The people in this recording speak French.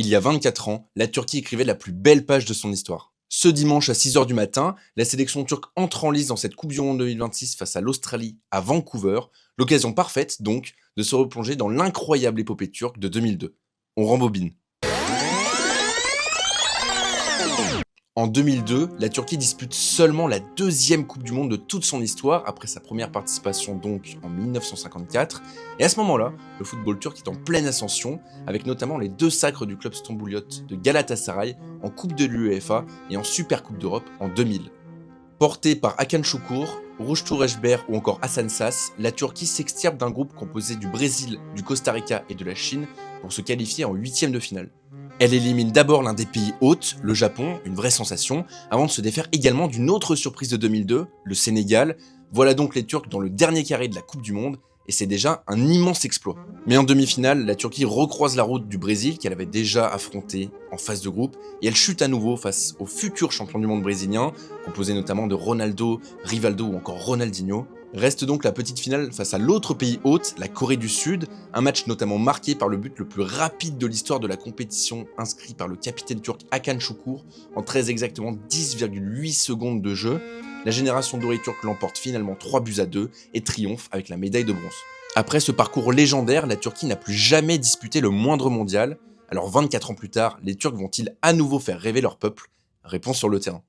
Il y a 24 ans, la Turquie écrivait la plus belle page de son histoire. Ce dimanche à 6 h du matin, la sélection turque entre en lice dans cette Coupe du Monde 2026 face à l'Australie à Vancouver, l'occasion parfaite donc de se replonger dans l'incroyable épopée turque de 2002. On rembobine. En 2002, la Turquie dispute seulement la deuxième Coupe du Monde de toute son histoire, après sa première participation donc en 1954. Et à ce moment-là, le football turc est en pleine ascension, avec notamment les 2 sacres du club stambouliote de Galatasaray en Coupe de l'UEFA et en Super Coupe d'Europe en 2000. Portée par Hakan Şükür, Ruj Turecber ou encore Hasan Şaş, la Turquie s'extirpe d'un groupe composé du Brésil, du Costa Rica et de la Chine pour se qualifier en 8e de finale. Elle élimine d'abord l'un des pays hôtes, le Japon, une vraie sensation, avant de se défaire également d'une autre surprise de 2002, le Sénégal. Voilà donc les Turcs dans le dernier carré de la Coupe du Monde, et c'est déjà un immense exploit. Mais en demi-finale, la Turquie recroise la route du Brésil qu'elle avait déjà affronté en phase de groupe, et elle chute à nouveau face au futur champion du monde brésilien, composé notamment de Ronaldo, Rivaldo ou encore Ronaldinho. Reste donc la petite finale face à l'autre pays hôte, la Corée du Sud, un match notamment marqué par le but le plus rapide de l'histoire de la compétition inscrit par le capitaine turc Hakan Şükür en très exactement 10,8 secondes de jeu. La génération dorée turque l'emporte finalement 3-2 et triomphe avec la médaille de bronze. Après ce parcours légendaire, la Turquie n'a plus jamais disputé le moindre mondial. Alors 24 ans plus tard, les Turcs vont-ils à nouveau faire rêver leur peuple? Réponse sur le terrain.